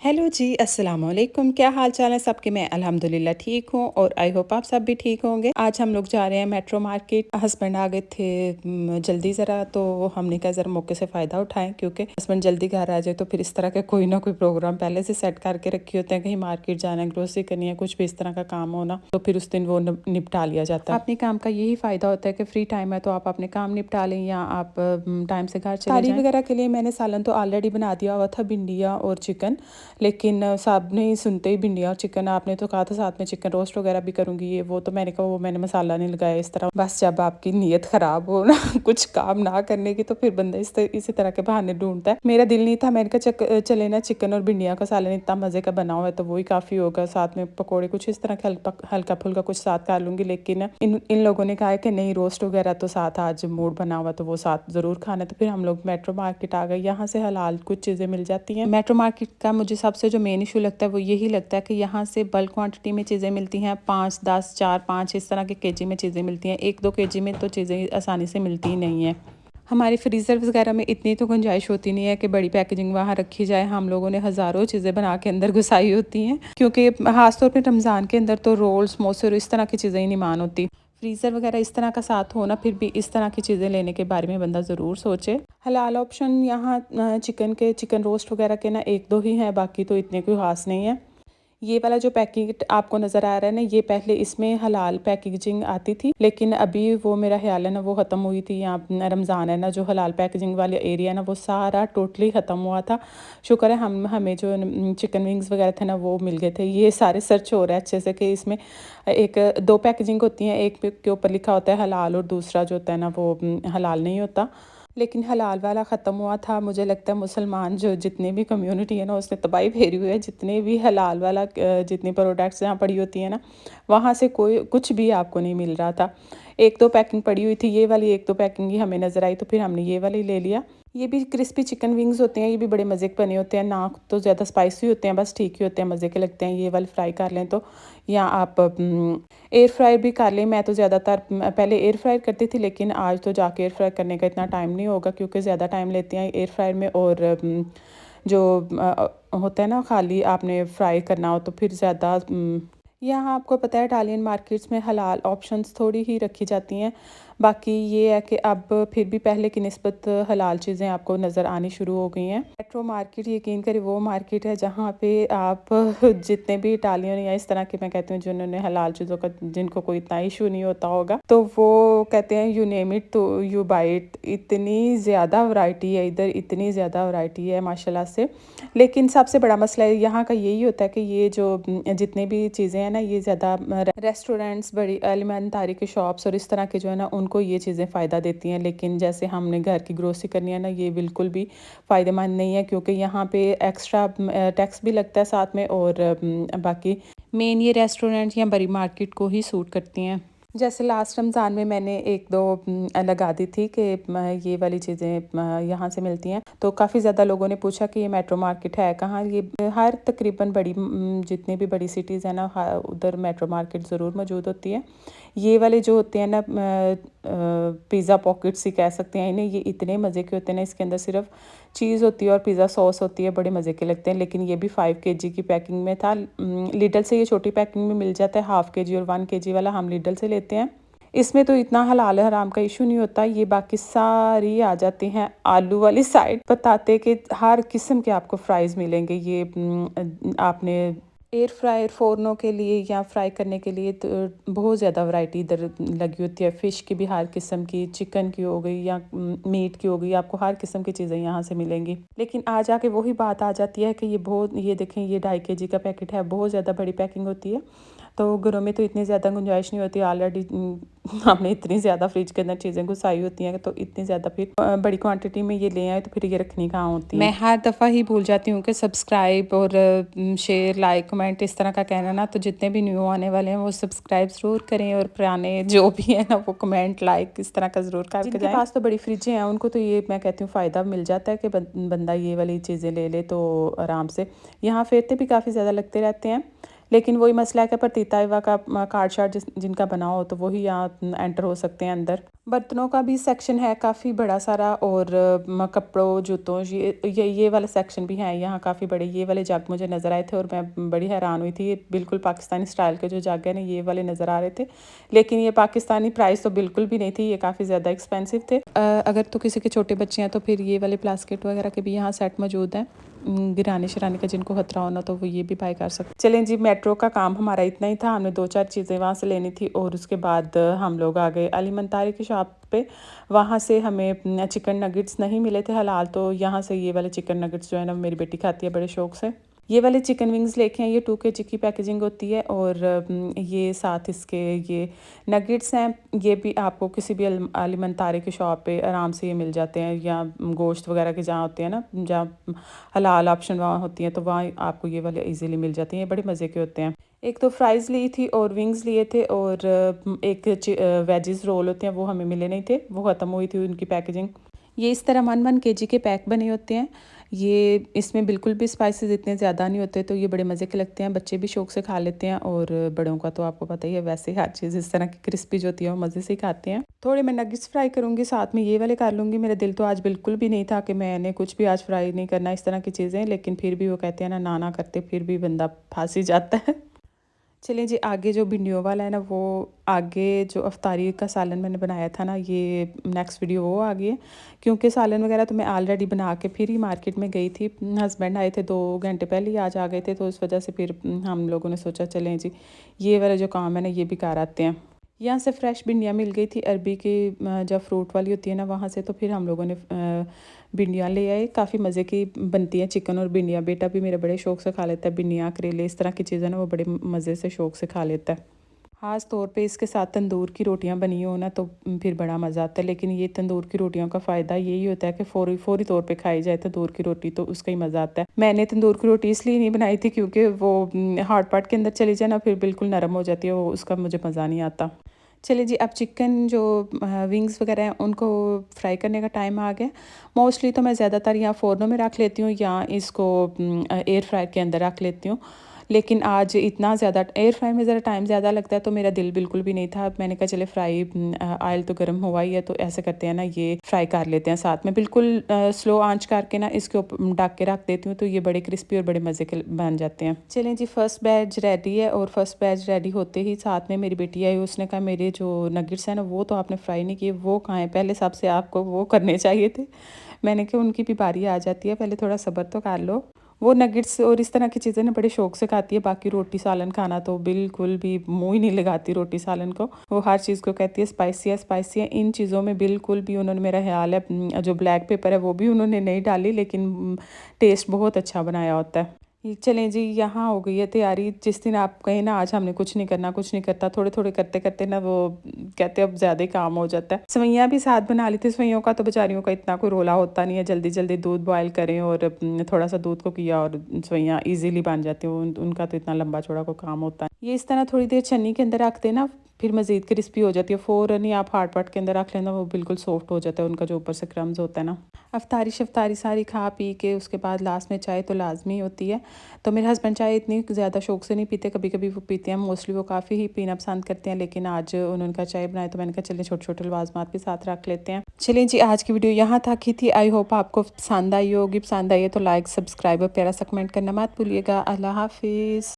Hello जी, अस्सलाम वालेकुम। क्या हाल चाल है सबके? मैं अल्हम्दुलिल्लाह ठीक हूँ और आई होप आप सब भी ठीक होंगे। आज हम लोग जा रहे हैं मेट्रो मार्केट। हस्बैंड आ गए थे जल्दी ज़रा, तो हमने कहा ज़रा मौके से फ़ायदा उठाएं, क्योंकि हस्बैंड जल्दी घर आ जाए तो फिर इस तरह के कोई ना कोई प्रोग्राम पहले से सेट करके रखे होते हैं, कहीं मार्केट जाना है, ग्रोसरी करनी है, कुछ भी इस तरह का काम होना, तो फिर उस दिन वो निपटा लिया जाता है। अपने काम का यही फ़ायदा होता है कि फ्री टाइम है तो आप अपने काम निपटा लें या आप टाइम से घर चले जाएं। वगैरह के लिए मैंने सालन तो ऑलरेडी बना दिया हुआ था, भिंडियाँ और चिकन, लेकिन साहब नहीं सुनते ही। भिंडियाँ और चिकन आपने तो कहा था साथ में चिकन रोस्ट वगैरह भी करूँगी, ये वो, तो मैंने कहा वो मैंने मसाला नहीं लगाया इस तरह। बस जब आपकी नीयत ख़राब हो ना कुछ काम ना करने की, तो फिर बंदा इसी तरह के बहाने ढूंढता है। मेरा दिल नहीं था, मैंने कहा चले ना चिकन और भिंडियाँ का सालन इतना मज़े का बना हुआ है तो वही काफ़ी होगा, साथ में पकौड़े कुछ इस तरह के हल्का फुल्का कुछ साथ खा लूँगी। लेकिन इन लोगों ने कहा है कि नहीं, रोस्ट वगैरह तो साथ आज मूड बना हुआ तो वो साथ ज़रूर खाना। तो फिर हम लोग मेट्रो मार्केट आ गए। यहाँ से हलाल कुछ चीज़ें मिल जाती हैं। मेट्रो मार्केट का मुझे सबसे जो मेन इशू लगता है वो यही लगता है कि यहाँ से बल्क क्वांटिटी में चीज़ें मिलती हैं, 5 10 4 5 इस तरह के केजी में चीज़ें मिलती हैं। 1 2 केजी में तो चीज़ें आसानी से मिलती ही नहीं है। हमारे फ्रीज़र वगैरह में इतनी तो गुंजाइश होती नहीं है कि बड़ी पैकेजिंग वहाँ रखी जाए। हम लोगों ने हज़ारों चीज़ें बना के अंदर घुसाई होती हैं, क्योंकि ख़ासतौर पर रमज़ान के अंदर तो रोल समोसे और इस तरह की चीज़ें ही नहीं मान होती। फ्रीज़र वगैरह इस तरह का साथ हो ना, फिर भी इस तरह की चीज़ें लेने के बारे में बंदा ज़रूर सोचे। हलाल ऑप्शन यहाँ चिकन रोस्ट वगैरह के ना 1 2 ही हैं, बाकी तो इतने कोई ख़ास नहीं है। ये वाला जो पैकेट आपको नज़र आ रहा है ना, ये पहले इसमें हलाल पैकेजिंग आती थी, लेकिन अभी वो मेरा ख्याल है ना वो ख़त्म हुई थी। यहाँ रमज़ान है ना, जो हलाल पैकेजिंग वाले एरिया है ना वो सारा टोटली ख़त्म हुआ था। शुक्र है हमें जो चिकन विंग्स वगैरह थे ना वो मिल गए थे। ये सारे सर्च हो रहा है अच्छे से कि इसमें 2 पैकेजिंग होती हैं, एक के ऊपर लिखा होता है हलाल और दूसरा जो होता है ना वो हलाल नहीं होता। लेकिन हलाल वाला ख़त्म हुआ था। मुझे लगता है मुसलमान जो जितनी भी कम्युनिटी है ना उसने तबाही फेरी हुई है। जितने भी हलाल वाला जितनी प्रोडक्ट्स यहाँ पड़ी होती है ना, वहाँ से कोई कुछ भी आपको नहीं मिल रहा था। 1 2 पैकिंग पड़ी हुई थी, ये वाली 1 2 पैकिंग ही हमें नज़र आई, तो फिर हमने ये वाली ले लिया। ये भी क्रिस्पी चिकन विंग्स होते हैं, ये भी बड़े मज़े के बने होते हैं, ना तो ज़्यादा स्पाइसी होते हैं, बस ठीक ही होते हैं, मज़े के लगते हैं। ये वाले फ्राई कर लें तो, या आप एयर फ्रायर भी कर लें। मैं तो ज़्यादातर पहले एयर फ्रायर करती थी, लेकिन आज तो जाके एयर फ्रायर करने का इतना टाइम नहीं होगा, क्योंकि ज़्यादा टाइम लेते हैं एयर फ्रायर में। और जो होता है ना खाली आपने फ्राई करना हो तो फिर ज़्यादा यहाँ आपको पता है इटालियन मार्केट्स में हलाल ऑप्शंस थोड़ी ही रखी जाती हैं। बाकी ये है कि अब फिर भी पहले की निस्बत हलाल चीज़ें आपको नज़र आनी शुरू हो गई हैं। मेट्रो मार्केट यकीन करें वो मार्केट है जहाँ पे आप जितने भी इटालियन या इस तरह के, मैं कहती हूँ जिन्होंने हलाल चीज़ों का जिनको कोई इतना इशू नहीं होता होगा, तो वो कहते हैं यू नेम इट तो यू बाई इट। इतनी ज़्यादा वैरायटी है इधर, इतनी ज़्यादा वैरायटी है माशाल्लाह से। लेकिन सबसे बड़ा मसला यहाँ का यही होता है कि ये जो जितने भी चीज़ें हैं ना, ये ज़्यादा रेस्टोरेंट्स, बड़ी एलिमेंटारी के शॉप्स और इस तरह के जो है ना उनको ये चीज़ें फ़ायदा देती हैं। लेकिन जैसे हमने घर की ग्रोसरी करनी है ना, ये बिल्कुल भी फ़ायदेमंद नहीं है, क्योंकि यहाँ पे एक्स्ट्रा टैक्स भी लगता है साथ में। और बाकी मेन ये रेस्टोरेंट या बड़ी मार्केट को ही सूट करती हैं। जैसे लास्ट रमज़ान में मैंने 1 2 लगा दी थी कि ये वाली चीज़ें यहाँ से मिलती हैं, तो काफ़ी ज़्यादा लोगों ने पूछा कि ये मेट्रो मार्केट है कहाँ। ये हर तकरीबन बड़ी जितनी भी बड़ी सिटीज़ है ना, उधर मेट्रो मार्केट ज़रूर मौजूद होती है। ये वाले जो होते हैं ना पिज़्ज़ा पॉकेट्स ही कह सकते हैं इन्हें, ये इतने मज़े के होते हैं ना। इसके अंदर सिर्फ चीज़ होती है और पिज़्ज़ा सॉस होती है, बड़े मज़े के लगते हैं। लेकिन ये भी 5 केजी की पैकिंग में था। लिडल से ये छोटी पैकिंग में मिल जाता है, हाफ़ केजी और 1 केजी वाला हम लिडल से लेते हैं। इसमें तो इतना हलाल हराम का इशू नहीं होता। ये बाकी सारी आ जाती हैं आलू वाली साइड, बताते कि हर किस्म के आपको फ्राइज़ मिलेंगे। ये आपने एयर फ्रायर फ़ोरनों के लिए या फ्राई करने के लिए तो बहुत ज़्यादा वैरायटी इधर लगी होती है। फ़िश की भी हर किस्म की, चिकन की हो गई या मीट की हो गई, आपको हर किस्म की चीज़ें यहाँ से मिलेंगी। लेकिन आ जाके वही बात आ जाती है कि ये देखें, ये 2.5 केजी का पैकेट है, बहुत ज़्यादा बड़ी पैकिंग होती है। तो घरों में तो इतनी ज़्यादा गुंजाइश नहीं होती। ऑलरेडी हमने इतनी ज़्यादा फ्रिज के अंदर चीज़ें घुसाई होती हैं, तो इतनी ज़्यादा फिर बड़ी क्वांटिटी में ये ले आए तो फिर ये रखनी कहाँ होती है। मैं हर दफ़ा ही भूल जाती हूँ कि सब्सक्राइब और शेयर, लाइक, कमेंट इस तरह का कहना ना। तो जितने भी न्यू आने वाले हैं वो सब्सक्राइब ज़रूर करें, और पुराने जो भी है ना वो कमेंट, लाइक इस तरह का ज़रूर करके जाएं। जिनके पास तो बड़ी फ्रिजें हैं उनको तो ये मैं कहती हूँ फ़ायदा मिल जाता है कि बंदा ये वाली चीज़ें ले ले तो आराम से। यहाँ फेरते भी काफ़ी ज़्यादा लगते रहते हैं, लेकिन वही मसला है कि पतीता इवा का कार्ड शार्ड जिनका बना हो तो वही यहाँ एंटर हो सकते हैं अंदर। बर्तनों का भी सेक्शन है काफ़ी बड़ा सारा, और कपड़ों जूतों ये वाला सेक्शन भी है यहाँ काफ़ी बड़े। ये वाले जग मुझे नज़र आए थे और मैं बड़ी हैरान हुई थी। ये बिल्कुल पाकिस्तानी स्टाइल के जो जग है ना ये वाले नज़र आ रहे थे, लेकिन ये पाकिस्तानी प्राइस तो बिल्कुल भी नहीं थी, ये काफ़ी ज़्यादा एक्सपेंसिव थे। अगर तो किसी के छोटे बच्चे हैं तो फिर ये वाले प्लास्केट वगैरह के भी यहाँ सेट मौजूद हैं। गिराने शिराने का जिनको खतरा होना तो वो ये भी बाय कर सकते। चलें जी, मेट्रो का काम हमारा इतना ही था। हमने 2-4 चीज़ें वहाँ से लेनी थी और उसके बाद हम लोग आ गए अली मंतारी की शॉप पे। वहाँ से हमें चिकन नगेट्स नहीं मिले थे हलाल, तो यहाँ से ये वाले चिकन नगेट्स जो है ना मेरी बेटी खाती है बड़े शौक से। ये वाले चिकन विंग्स लेके हैं, ये 2 kg की पैकेजिंग होती है, और ये साथ इसके ये नगेट्स हैं। ये भी आपको किसी भी अली मंतारी की शॉप पे आराम से ये मिल जाते हैं, या गोश्त वगैरह के जहाँ होते हैं ना, जहाँ हलाल ऑप्शन वहाँ होती हैं तो वहाँ आपको ये वाले इजीली मिल जाते हैं। ये बड़े मज़े के होते हैं। एक तो फ्राइज़ ली थी और विंग्स लिए थे, और एक वेजिस रोल होते हैं वो हमें मिले नहीं थे, वो ख़त्म हुई थी उनकी पैकेजिंग। ये इस तरह 1 kg के पैक बने होते हैं। ये इसमें बिल्कुल भी स्पाइसेस इतने ज़्यादा नहीं होते, तो ये बड़े मज़े के लगते हैं, बच्चे भी शौक से खा लेते हैं, और बड़ों का तो आपको पता ही है वैसे हर चीज़ इस तरह की क्रिस्पी जो होती है वो मज़े से ही खाते हैं। थोड़े मैं नगेट्स फ्राई करूँगी, साथ में ये वाले कर लूँगी। मेरा दिल तो आज बिल्कुल भी नहीं था कि मैंने कुछ भी आज फ्राई नहीं करना इस तरह की चीज़ें, लेकिन फिर भी वो कहते हैं ना ना करते फिर भी बंदा फंस ही जाता है। चलिए जी, आगे जो भिंडियों वाला है ना, वो आगे जो अफ्तारी का सालन मैंने बनाया था ना, ये नेक्स्ट वीडियो वो आ गई है, क्योंकि सालन वगैरह तो मैं ऑलरेडी बना के फिर ही मार्केट में गई थी। हस्बैंड आए थे 2 घंटे पहले ही, आज आ गए थे, तो इस वजह से फिर हम लोगों ने सोचा चलें जी ये वाला जो काम है ना ये भी कर आते हैं। यहाँ से फ्रेश भिंडियाँ मिल गई थी, अरबी की जब फ्रूट वाली होती है ना वहाँ से, तो फिर हम लोगों ने भिंडियाँ ले आए। काफ़ी मज़े की बनती हैं चिकन और भिंडियाँ। बेटा भी मेरा बड़े शौक से खा लेता है भिंडियाँ, करेले, इस तरह की चीज़ें ना वो बड़े मज़े से शौक से खा लेता है। ख़ास तौर पे इसके साथ तंदूर की रोटियां बनी हो ना तो फिर बड़ा मज़ा आता है। लेकिन ये तंदूर की रोटियों का फ़ायदा यही होता है कि फ़ौरी तौर पे खाई जाए तंदूर की रोटी, तो उसका ही मज़ा आता है। मैंने तंदूर की रोटी इसलिए नहीं बनाई थी क्योंकि वो हॉट पॉट के अंदर चली जाए ना फिर बिल्कुल नरम हो जाती है, वो उसका मुझे मज़ा नहीं आता। चलिए जी, अब चिकन जो विंग्स वगैरह हैं उनको फ्राई करने का टाइम आ गया। मोस्टली तो मैं ज़्यादातर यहाँ फ़ोरनों में रख लेती हूँ या इसको एयर फ्रायर के अंदर रख लेती हूँ। लेकिन आज इतना ज़्यादा एयर फ्रायर में ज़रा टाइम ज़्यादा लगता है, तो मेरा दिल बिल्कुल भी नहीं था। मैंने कहा चले फ्राई ऑयल तो गर्म हुआ ही है, तो ऐसे करते हैं ना ये फ्राई कर लेते हैं साथ में। बिल्कुल स्लो आंच करके ना इसके ऊपर ढक के रख देती हूँ, तो ये बड़े क्रिस्पी और बड़े मज़े के बन जाते हैं। चलें जी, फर्स्ट बैच रेडी है, और फर्स्ट बैच रेडी होते ही साथ में मेरी बेटी आई। उसने कहा मेरे जो नगेट्स हैं ना वो तो आपने फ्राई नहीं किए, वो कहाँ हैं, पहले सबसे आपको वो करने चाहिए थे। मैंने कहा उनकी भी बारी आ जाती है, पहले थोड़ा सब्र तो कर लो। वो नगेट्स और इस तरह की चीज़ें ना बड़े शौक से खाती है। बाकी रोटी सालन खाना तो बिल्कुल भी मुँह ही नहीं लगाती रोटी सालन को। वो हर चीज़ को कहती है स्पाइसी है, स्पाइसी है। इन चीज़ों में बिल्कुल भी उन्होंने, मेरा ख्याल है जो ब्लैक पेपर है वो भी उन्होंने नहीं डाली, लेकिन टेस्ट बहुत अच्छा बनाया होता है। चलें जी, यहाँ हो गई है तैयारी। जिस दिन आप कहें ना आज हमने कुछ नहीं करना, कुछ नहीं करता, थोड़े थोड़े करते करते ना वो कहते अब ज़्यादा ही काम हो जाता है। सेवइयाँ भी साथ बना ली थी। सेवइयों का तो बेचारियों का इतना कोई रोला होता नहीं है, जल्दी जल्दी दूध बॉयल करें और थोड़ा सा दूध को किया और सेवइयाँ ईजिली बन जाती हैं। उनका तो इतना लंबा चौड़ा कोई काम होता है। ये इस तरह थोड़ी देर छन्नी के अंदर रख देना, फिर मज़ीद क्रिस्पी हो जाती है। फ़ौरन ही आप हाट पॉट के अंदर रख लेना, वो बिल्कुल सॉफ्ट हो जाता है। उनका जो ऊपर से क्रम्स होता है ना। अफ्तारी शफ्तारी सारी खा पी के उसके बाद लास्ट में चाय तो लाजमी होती है। तो मेरे हस्बैंड चाय इतनी ज़्यादा शौक से नहीं पीते, कभी कभी वो पीते हैं, मोस्टली वो काफ़ी ही पीना पसंद करते हैं। लेकिन आज उन्होंने कहा चाय बनाए, तो मैंने कहा चलिए छोटे छोटे लवाजमात भी साथ रख लेते हैं। चलिए जी, आज की वीडियो यहाँ तक ही थी। आई होप आपको पसंद आई होगी। पसंद आई है तो लाइक, सब्सक्राइब और प्यारा सा कमेंट करना मत भूलिएगा। अल्लाह हाफिज़।